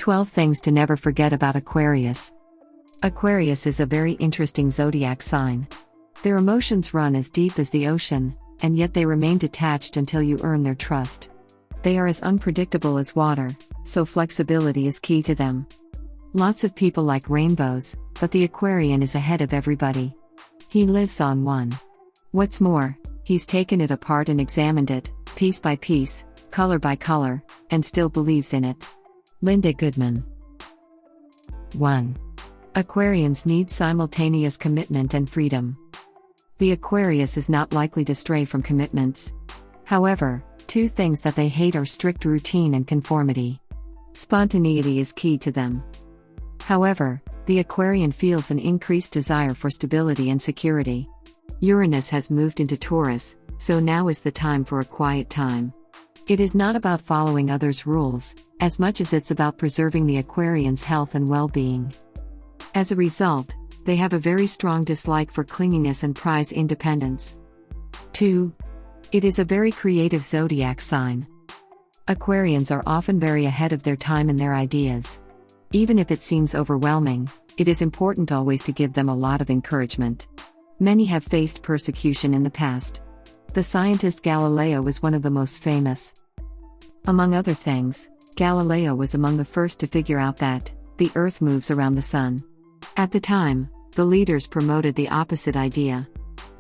12 Things to Never Forget About Aquarius. Aquarius is a very interesting zodiac sign. Their emotions run as deep as the ocean, and yet they remain detached until you earn their trust. They are as unpredictable as water, so flexibility is key to them. Lots of people like rainbows, but the Aquarian is ahead of everybody. He lives on one. What's more, he's taken it apart and examined it, piece by piece, color by color, and still believes in it. Linda Goodman. 1. Aquarians need simultaneous commitment and freedom. The Aquarius is not likely to stray from commitments. However, two things that they hate are strict routine and conformity. Spontaneity is key to them. However, the Aquarian feels an increased desire for stability and security. Uranus has moved into Taurus, so now is the time for a quiet time. It is not about following others' rules, as much as it's about preserving the Aquarian's health and well-being. As a result, they have a very strong dislike for clinginess and prize independence. 2. It is a very creative zodiac sign. Aquarians are often very ahead of their time in their ideas. Even if it seems overwhelming, it is important always to give them a lot of encouragement. Many have faced persecution in the past. The scientist Galileo was one of the most famous. Among other things, Galileo was among the first to figure out that the Earth moves around the Sun. At the time, the leaders promoted the opposite idea.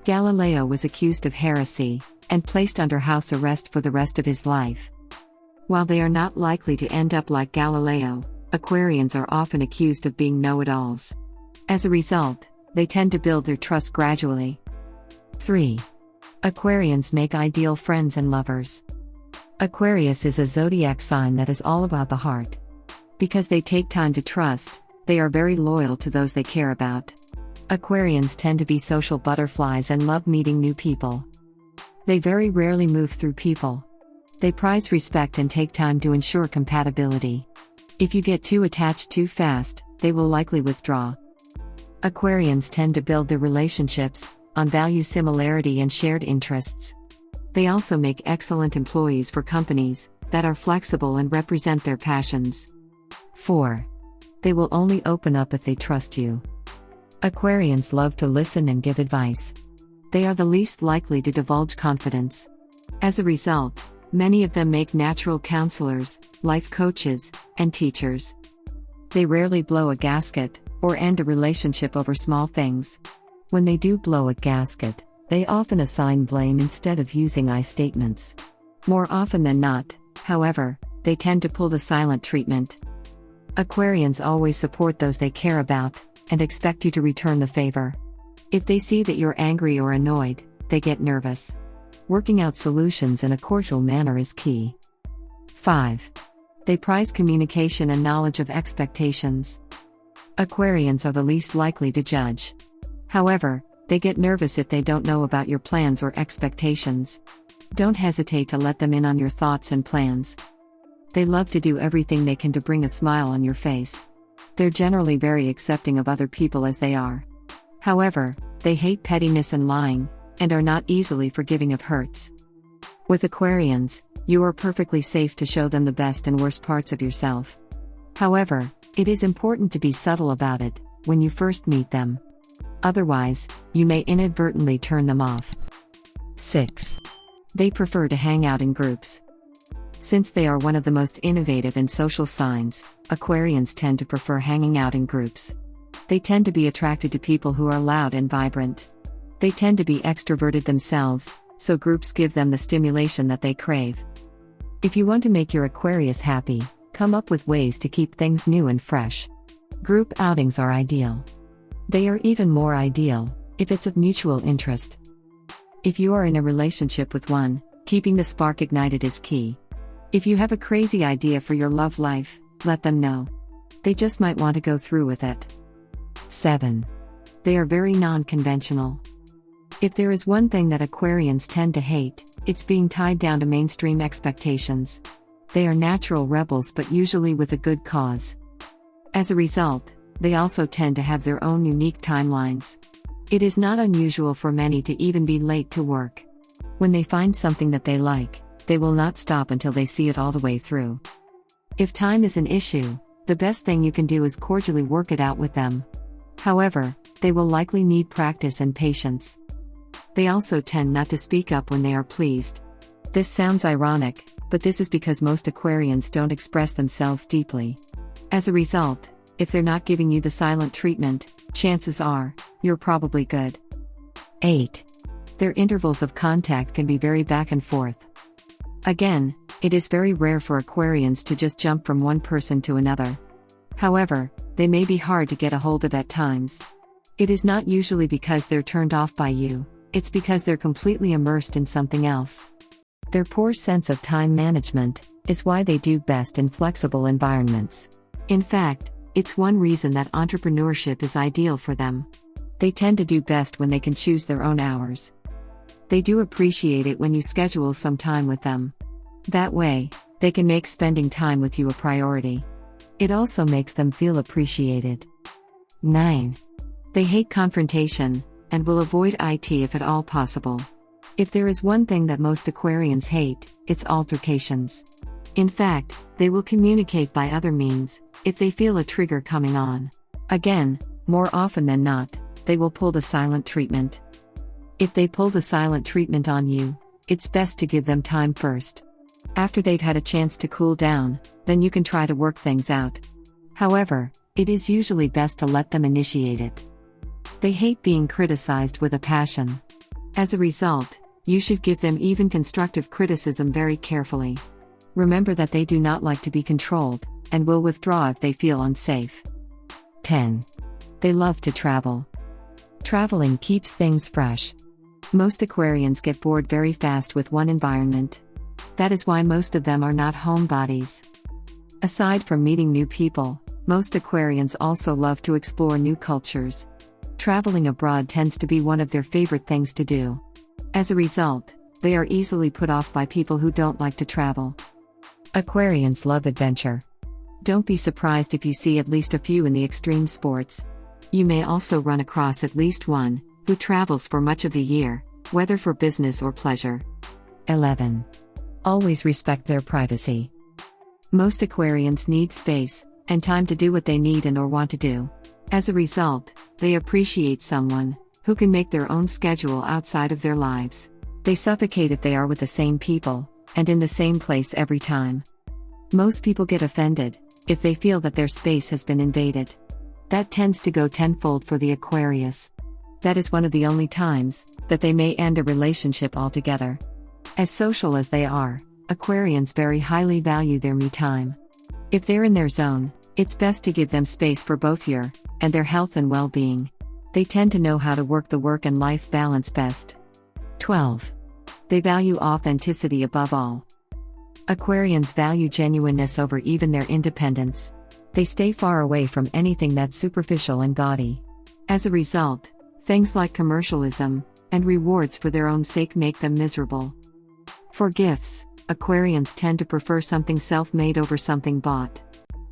Galileo was accused of heresy and placed under house arrest for the rest of his life. While they are not likely to end up like Galileo, Aquarians are often accused of being know-it-alls. As a result, they tend to build their trust gradually. 3. Aquarians make ideal friends and lovers. Aquarius is a zodiac sign that is all about the heart. Because they take time to trust, they are very loyal to those they care about. Aquarians tend to be social butterflies and love meeting new people. They very rarely move through people. They prize respect and take time to ensure compatibility. If you get too attached too fast, they will likely withdraw. Aquarians tend to build their relationships on value similarity and shared interests. They also make excellent employees for companies that are flexible and represent their passions. 4. They will only open up if they trust you. Aquarians love to listen and give advice. They are the least likely to divulge confidence. As a result, many of them make natural counselors, life coaches, and teachers. They rarely blow a gasket or end a relationship over small things. When they do blow a gasket, they often assign blame instead of using I statements. More often than not, however, they tend to pull the silent treatment. Aquarians always support those they care about, and expect you to return the favor. If they see that you're angry or annoyed, they get nervous. Working out solutions in a cordial manner is key. 5. They prize communication and knowledge of expectations. Aquarians are the least likely to judge. However, they get nervous if they don't know about your plans or expectations. Don't hesitate to let them in on your thoughts and plans. They love to do everything they can to bring a smile on your face. They're generally very accepting of other people as they are. However, they hate pettiness and lying, and are not easily forgiving of hurts. With Aquarians, you are perfectly safe to show them the best and worst parts of yourself. However, it is important to be subtle about it when you first meet them. Otherwise, you may inadvertently turn them off. 6. They prefer to hang out in groups. Since they are one of the most innovative and social signs, Aquarians tend to prefer hanging out in groups. They tend to be attracted to people who are loud and vibrant. They tend to be extroverted themselves, so groups give them the stimulation that they crave. If you want to make your Aquarius happy, come up with ways to keep things new and fresh. Group outings are ideal. They are even more ideal if it's of mutual interest. If you are in a relationship with one, keeping the spark ignited is key. If you have a crazy idea for your love life, let them know. They just might want to go through with it. 7. They are very non-conventional. If there is one thing that Aquarians tend to hate, it's being tied down to mainstream expectations. They are natural rebels, but usually with a good cause. As a result, they also tend to have their own unique timelines. It is not unusual for many to even be late to work. When they find something that they like, they will not stop until they see it all the way through. If time is an issue, the best thing you can do is cordially work it out with them. However, they will likely need practice and patience. They also tend not to speak up when they are pleased. This sounds ironic, but this is because most Aquarians don't express themselves deeply. As a result, if they're not giving you the silent treatment, chances are, you're probably good. 8. Their intervals of contact can be very back and forth. Again, it is very rare for Aquarians to just jump from one person to another. However, they may be hard to get a hold of at times. It is not usually because they're turned off by you, it's because they're completely immersed in something else. Their poor sense of time management is why they do best in flexible environments. In fact, it's one reason that entrepreneurship is ideal for them. They tend to do best when they can choose their own hours. They do appreciate it when you schedule some time with them. That way, they can make spending time with you a priority. It also makes them feel appreciated. 9. They hate confrontation, and will avoid it if at all possible. If there is one thing that most Aquarians hate, it's altercations. In fact, they will communicate by other means, if they feel a trigger coming on. Again, more often than not, they will pull the silent treatment. If they pull the silent treatment on you, it's best to give them time first. After they've had a chance to cool down, then you can try to work things out. However, it is usually best to let them initiate it. They hate being criticized with a passion. As a result, you should give them even constructive criticism very carefully. Remember that they do not like to be controlled, and will withdraw if they feel unsafe. 10. They love to travel. Traveling keeps things fresh. Most Aquarians get bored very fast with one environment. That is why most of them are not homebodies. Aside from meeting new people, most Aquarians also love to explore new cultures. Traveling abroad tends to be one of their favorite things to do. As a result, they are easily put off by people who don't like to travel. Aquarians love adventure. Don't be surprised if you see at least a few in the extreme sports. You may also run across at least one who travels for much of the year, whether for business or pleasure. 11. Always respect their privacy. Most Aquarians need space and time to do what they need and or want to do. As a result, they appreciate someone who can make their own schedule outside of their lives. They suffocate if they are with the same people and in the same place every time. Most people get offended if they feel that their space has been invaded. That tends to go tenfold for the Aquarius. That is one of the only times that they may end a relationship altogether. As social as they are, Aquarians very highly value their me time. If they're in their zone, it's best to give them space for both your and their health and well-being. They tend to know how to work the work and life balance best. 12. They value authenticity above all. Aquarians value genuineness over even their independence. They stay far away from anything that's superficial and gaudy. As a result, things like commercialism and rewards for their own sake make them miserable. For gifts, Aquarians tend to prefer something self-made over something bought.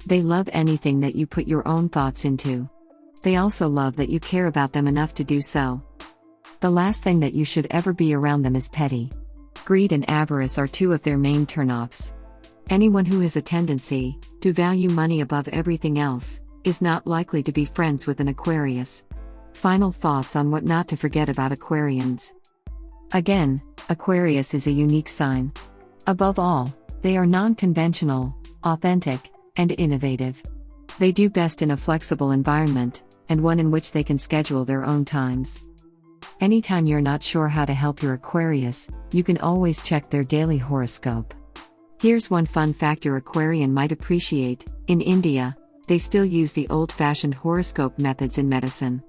They love anything that you put your own thoughts into. They also love that you care about them enough to do so. The last thing that you should ever be around them is petty. Greed and avarice are two of their main turnoffs. Anyone who has a tendency to value money above everything else is not likely to be friends with an Aquarius. Final thoughts on what not to forget about Aquarians. Again, Aquarius is a unique sign. Above all, they are non-conventional, authentic, and innovative. They do best in a flexible environment, and one in which they can schedule their own times. Anytime you're not sure how to help your Aquarius, you can always check their daily horoscope. Here's one fun fact your Aquarian might appreciate. In India, they still use the old-fashioned horoscope methods in medicine.